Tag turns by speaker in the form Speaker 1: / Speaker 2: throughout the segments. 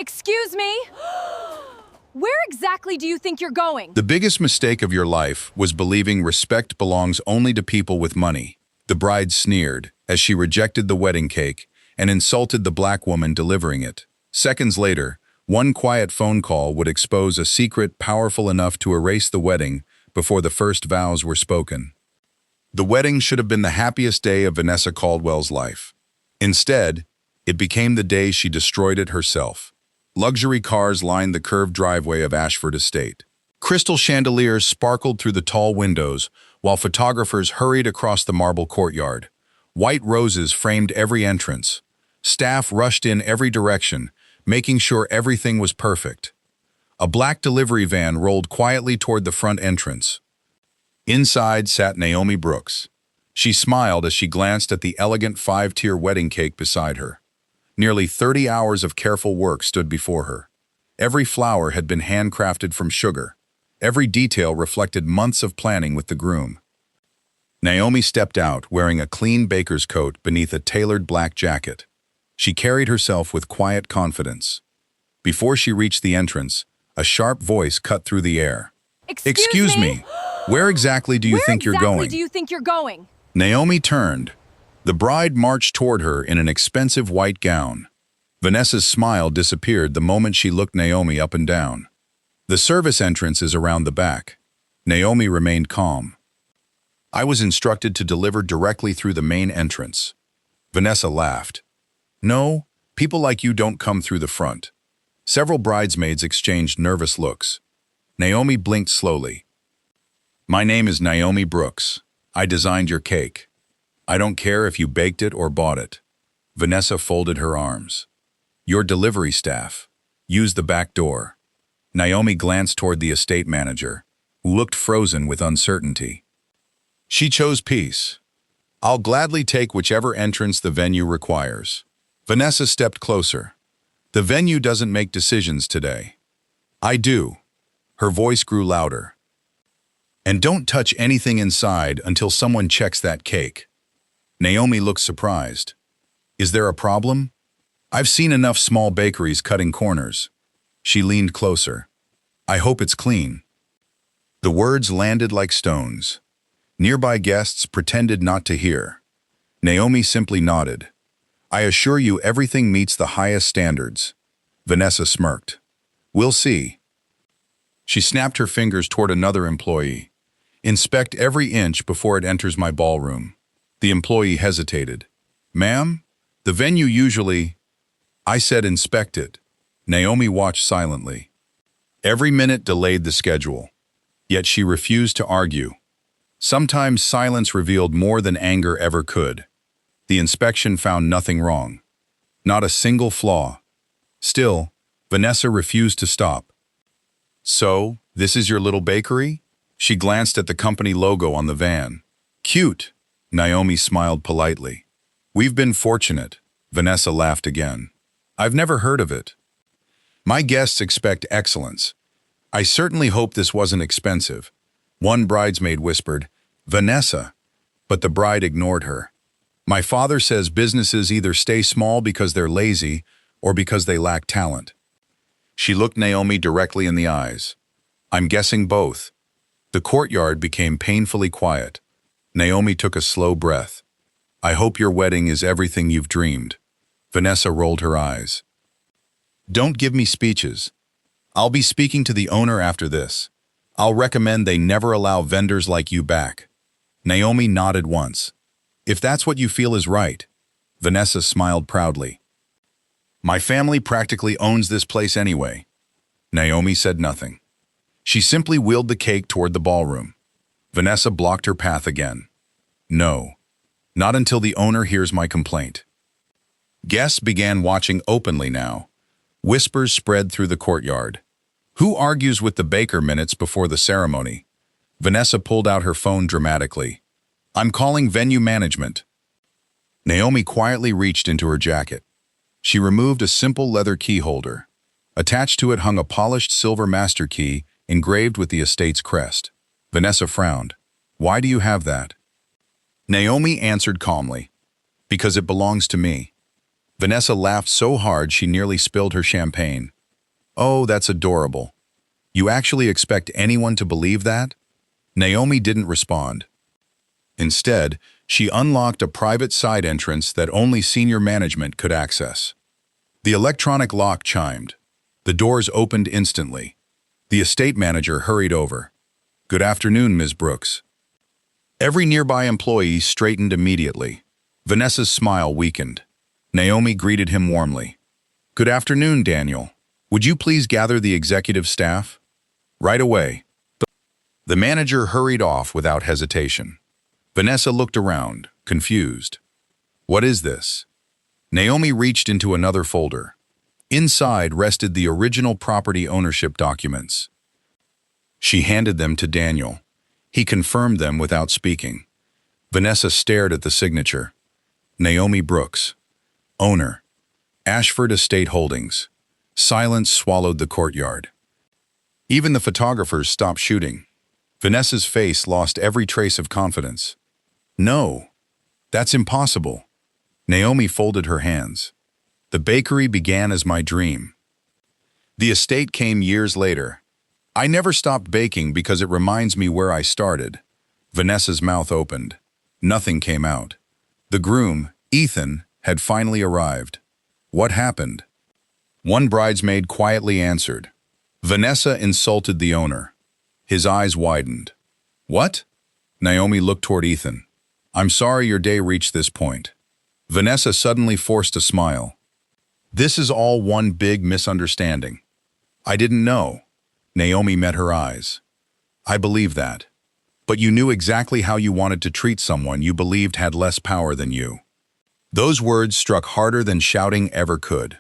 Speaker 1: Excuse me? Where exactly do you think you're going?
Speaker 2: The biggest mistake of your life was believing respect belongs only to people with money. The bride sneered as she rejected the wedding cake and insulted the black woman delivering it. Seconds later, one quiet phone call would expose a secret powerful enough to erase the wedding before the first vows were spoken. The wedding should have been the happiest day of Vanessa Caldwell's life. Instead, it became the day she destroyed it herself. Luxury cars lined the curved driveway of Ashford Estate. Crystal chandeliers sparkled through the tall windows, while photographers hurried across the marble courtyard. White roses framed every entrance. Staff rushed in every direction, making sure everything was perfect. A black delivery van rolled quietly toward the front entrance. Inside sat Naomi Brooks. She smiled as she glanced at the elegant five-tier wedding cake beside her. Nearly 30 hours of careful work stood before her. Every flower had been handcrafted from sugar. Every detail reflected months of planning with the groom. Naomi stepped out wearing a clean baker's coat beneath a tailored black jacket. She carried herself with quiet confidence. Before she reached the entrance, a sharp voice cut through the air.
Speaker 1: Excuse me?
Speaker 2: Where exactly do you think you're
Speaker 1: going?
Speaker 2: Naomi turned. The bride marched toward her in an expensive white gown. Vanessa's smile disappeared the moment she looked Naomi up and down. The service entrance is around the back. Naomi remained calm. I was instructed to deliver directly through the main entrance. Vanessa laughed. No, people like you don't come through the front. Several bridesmaids exchanged nervous looks. Naomi blinked slowly. My name is Naomi Brooks. I designed your cake. I don't care if you baked it or bought it. Vanessa folded her arms. Your delivery staff. Use the back door. Naomi glanced toward the estate manager, who looked frozen with uncertainty. She chose peace. I'll gladly take whichever entrance the venue requires. Vanessa stepped closer. The venue doesn't make decisions today. I do. Her voice grew louder. And don't touch anything inside until someone checks that cake. Naomi looked surprised. Is there a problem? I've seen enough small bakeries cutting corners. She leaned closer. I hope it's clean. The words landed like stones. Nearby guests pretended not to hear. Naomi simply nodded. I assure you everything meets the highest standards. Vanessa smirked. We'll see. She snapped her fingers toward another employee. Inspect every inch before it enters my ballroom. The employee hesitated. Ma'am, the venue usually... I said inspect it. Naomi watched silently. Every minute delayed the schedule. Yet she refused to argue. Sometimes silence revealed more than anger ever could. The inspection found nothing wrong. Not a single flaw. Still, Vanessa refused to stop. So, this is your little bakery? She glanced at the company logo on the van. Cute. Naomi smiled politely. We've been fortunate. Vanessa laughed again. I've never heard of it. My guests expect excellence. I certainly hope this wasn't expensive. One bridesmaid whispered, Vanessa, but the bride ignored her. My father says businesses either stay small because they're lazy or because they lack talent. She looked Naomi directly in the eyes. I'm guessing both. The courtyard became painfully quiet. Naomi took a slow breath. I hope your wedding is everything you've dreamed. Vanessa rolled her eyes. Don't give me speeches. I'll be speaking to the owner after this. I'll recommend they never allow vendors like you back. Naomi nodded once. If that's what you feel is right. Vanessa smiled proudly. My family practically owns this place anyway. Naomi said nothing. She simply wheeled the cake toward the ballroom. Vanessa blocked her path again. No, not until the owner hears my complaint. Guests began watching openly now. Whispers spread through the courtyard. Who argues with the baker minutes before the ceremony? Vanessa pulled out her phone dramatically. I'm calling venue management. Naomi quietly reached into her jacket. She removed a simple leather key holder. Attached to it hung a polished silver master key engraved with the estate's crest. Vanessa frowned. Why do you have that? Naomi answered calmly. Because it belongs to me. Vanessa laughed so hard she nearly spilled her champagne. Oh, that's adorable. You actually expect anyone to believe that? Naomi didn't respond. Instead, she unlocked a private side entrance that only senior management could access. The electronic lock chimed. The doors opened instantly. The estate manager hurried over. "Good afternoon, Ms. Brooks." Every nearby employee straightened immediately. Vanessa's smile weakened. Naomi greeted him warmly. "Good afternoon, Daniel. Would you please gather the executive staff?" "Right away." The manager hurried off without hesitation. Vanessa looked around, confused. "What is this?" Naomi reached into another folder. Inside rested the original property ownership documents. She handed them to Daniel. He confirmed them without speaking. Vanessa stared at the signature. Naomi Brooks, owner, Ashford Estate Holdings. Silence swallowed the courtyard. Even the photographers stopped shooting. Vanessa's face lost every trace of confidence. "No, that's impossible." Naomi folded her hands. "The bakery began as my dream. The estate came years later. I never stopped baking because it reminds me where I started." Vanessa's mouth opened. Nothing came out. The groom, Ethan, had finally arrived. What happened? One bridesmaid quietly answered. Vanessa insulted the owner. His eyes widened. "What?" Naomi looked toward Ethan. "I'm sorry your day reached this point." Vanessa suddenly forced a smile. "This is all one big misunderstanding." "I didn't know." Naomi met her eyes. "I believe that. But you knew exactly how you wanted to treat someone you believed had less power than you." Those words struck harder than shouting ever could.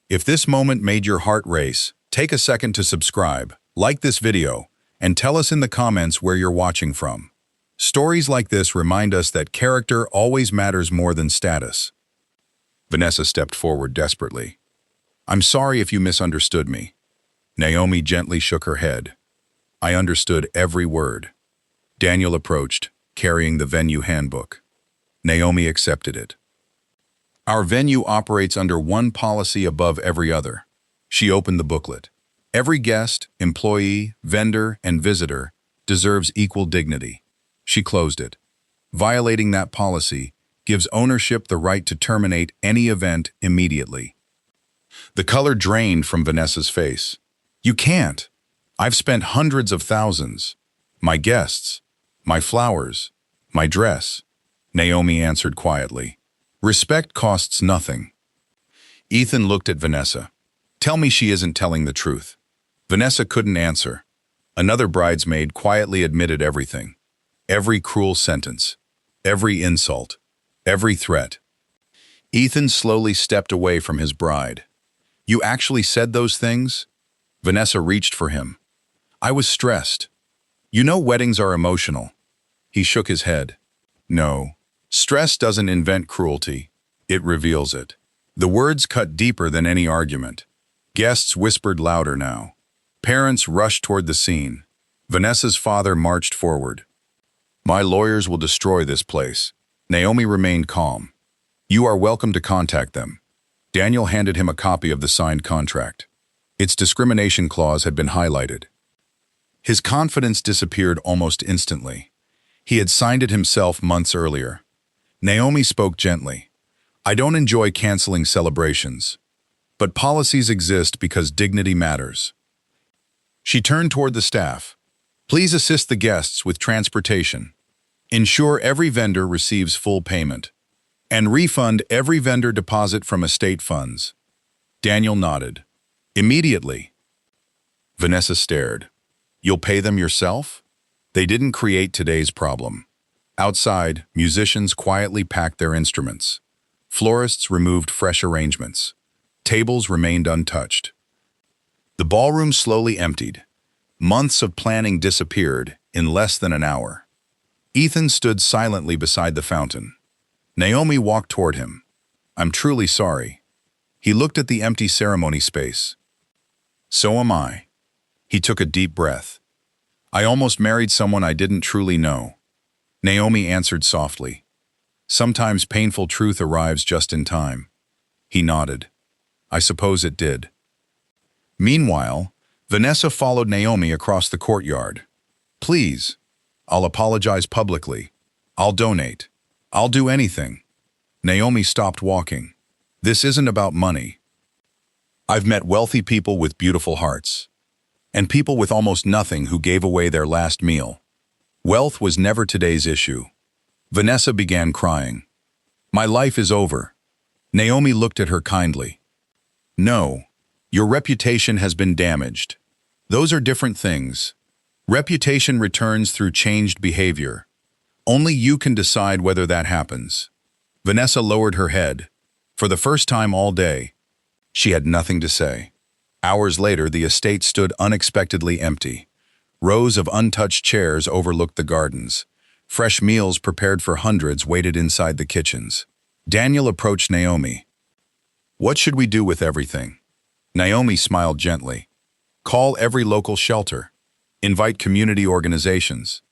Speaker 2: If this moment made your heart race, take a second to subscribe, like this video, and tell us in the comments where you're watching from. Stories like this remind us that character always matters more than status. Vanessa stepped forward desperately. "I'm sorry if you misunderstood me." Naomi gently shook her head. "I understood every word." Daniel approached, carrying the venue handbook. Naomi accepted it. "Our venue operates under one policy above every other." She opened the booklet. "Every guest, employee, vendor, and visitor deserves equal dignity." She closed it. "Violating that policy gives ownership the right to terminate any event immediately." The color drained from Vanessa's face. "You can't. I've spent hundreds of thousands. My guests, my flowers, my dress." Naomi answered quietly. "Respect costs nothing." Ethan looked at Vanessa. "Tell me she isn't telling the truth." Vanessa couldn't answer. Another bridesmaid quietly admitted everything. Every cruel sentence, every insult, every threat. Ethan slowly stepped away from his bride. "You actually said those things?" Vanessa reached for him. "I was stressed. You know weddings are emotional." He shook his head. "No, stress doesn't invent cruelty. It reveals it." The words cut deeper than any argument. Guests whispered louder now. Parents rushed toward the scene. Vanessa's father marched forward. "My lawyers will destroy this place." Naomi remained calm. "You are welcome to contact them." Daniel handed him a copy of the signed contract. Its discrimination clause had been highlighted. His confidence disappeared almost instantly. He had signed it himself months earlier. Naomi spoke gently. "I don't enjoy canceling celebrations, but policies exist because dignity matters." She turned toward the staff. "Please assist the guests with transportation. Ensure every vendor receives full payment. And refund every vendor deposit from estate funds." Daniel nodded. "Immediately." Vanessa stared. "You'll pay them yourself?" They didn't create today's problem. Outside, musicians quietly packed their instruments. Florists removed fresh arrangements. Tables remained untouched. The ballroom slowly emptied. Months of planning disappeared in less than an hour. Ethan stood silently beside the fountain. Naomi walked toward him. "I'm truly sorry." He looked at the empty ceremony space. "So am I." He took a deep breath. "I almost married someone I didn't truly know." Naomi answered softly. "Sometimes painful truth arrives just in time." He nodded. I suppose it did. Meanwhile, Vanessa followed Naomi across the courtyard. Please, I'll apologize publicly. I'll donate. I'll do anything. Naomi stopped walking. This isn't about money. I've met wealthy people with beautiful hearts, and people with almost nothing who gave away their last meal. Wealth was never today's issue. Vanessa began crying. My life is over. Naomi looked at her kindly. No, your reputation has been damaged. Those are different things. Reputation returns through changed behavior. Only you can decide whether that happens. Vanessa lowered her head. For the first time all day, she had nothing to say. Hours later, the estate stood unexpectedly empty. Rows of untouched chairs overlooked the gardens. Fresh meals prepared for hundreds waited inside the kitchens. Daniel approached Naomi. What should we do with everything? Naomi smiled gently. Call every local shelter. Invite community organizations.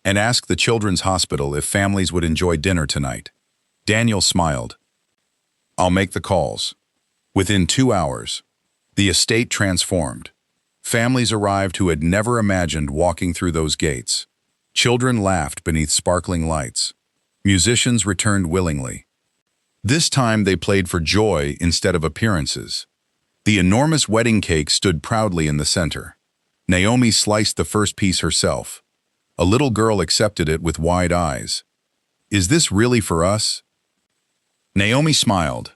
Speaker 2: And ask the Children's Hospital if families would enjoy dinner tonight. Daniel smiled. I'll make the calls. Within 2 hours, the estate transformed. Families arrived who had never imagined walking through those gates. Children laughed beneath sparkling lights. Musicians returned willingly. This time they played for joy instead of appearances. The enormous wedding cake stood proudly in the center. Naomi sliced the first piece herself. A little girl accepted it with wide eyes. Is this really for us? Naomi smiled.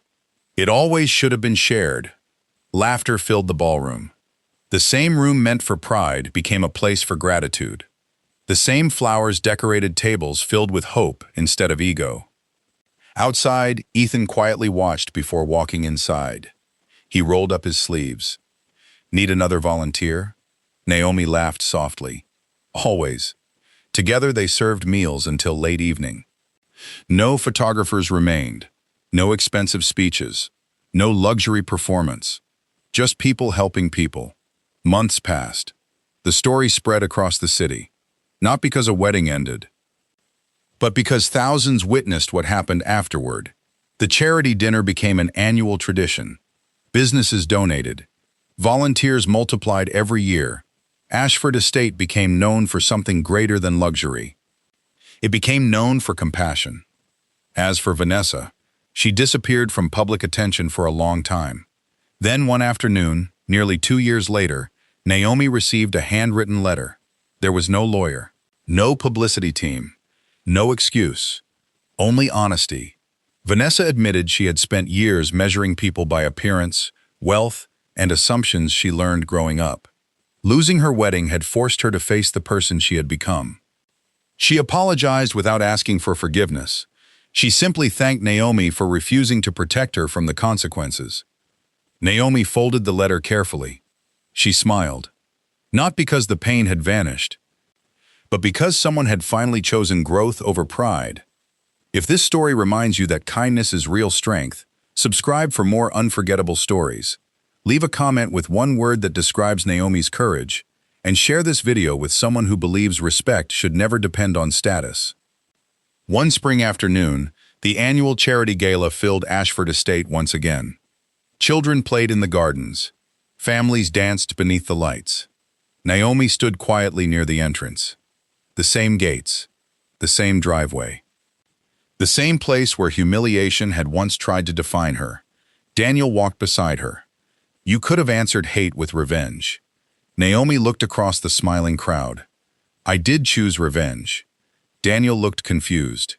Speaker 2: It always should have been shared. Laughter filled the ballroom. The same room meant for pride became a place for gratitude. The same flowers decorated tables filled with hope instead of ego. Outside, Ethan quietly watched before walking inside. He rolled up his sleeves. Need another volunteer? Naomi laughed softly. Always. Together they served meals until late evening. No photographers remained. No expensive speeches. No luxury performance. Just people helping people. Months passed. The story spread across the city. Not because a wedding ended, but because thousands witnessed what happened afterward. The charity dinner became an annual tradition. Businesses donated. Volunteers multiplied every year. Ashford Estate became known for something greater than luxury. It became known for compassion. As for Vanessa, she disappeared from public attention for a long time. Then one afternoon, nearly 2 years later, Naomi received a handwritten letter. There was no lawyer, no publicity team, no excuse, only honesty. Vanessa admitted she had spent years measuring people by appearance, wealth, and assumptions she learned growing up. Losing her wedding had forced her to face the person she had become. She apologized without asking for forgiveness. She simply thanked Naomi for refusing to protect her from the consequences. Naomi folded the letter carefully. She smiled. Not because the pain had vanished, but because someone had finally chosen growth over pride. If this story reminds you that kindness is real strength, subscribe for more unforgettable stories. Leave a comment with one word that describes Naomi's courage, and share this video with someone who believes respect should never depend on status. One spring afternoon, the annual charity gala filled Ashford Estate once again. Children played in the gardens. Families danced beneath the lights. Naomi stood quietly near the entrance. The same gates, the same driveway. The same place where humiliation had once tried to define her. Daniel walked beside her. You could have answered hate with revenge. Naomi looked across the smiling crowd. I did choose revenge. Daniel looked confused.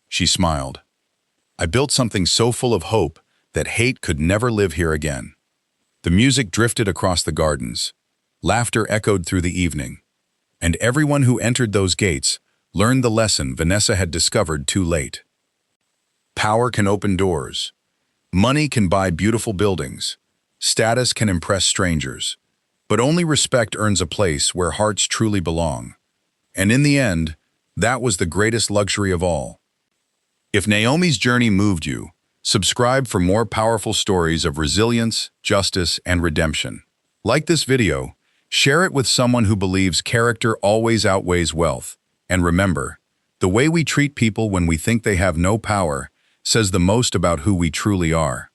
Speaker 2: She smiled. I built something so full of hope that hate could never live here again. The music drifted across the gardens. Laughter echoed through the evening. And everyone who entered those gates learned the lesson Vanessa had discovered too late. Power can open doors. Money can buy beautiful buildings. Status can impress strangers. But only respect earns a place where hearts truly belong. And in the end, that was the greatest luxury of all. If Naomi's journey moved you, subscribe for more powerful stories of resilience, justice, and redemption. Like this video, share it with someone who believes character always outweighs wealth. And remember, the way we treat people when we think they have no power says the most about who we truly are.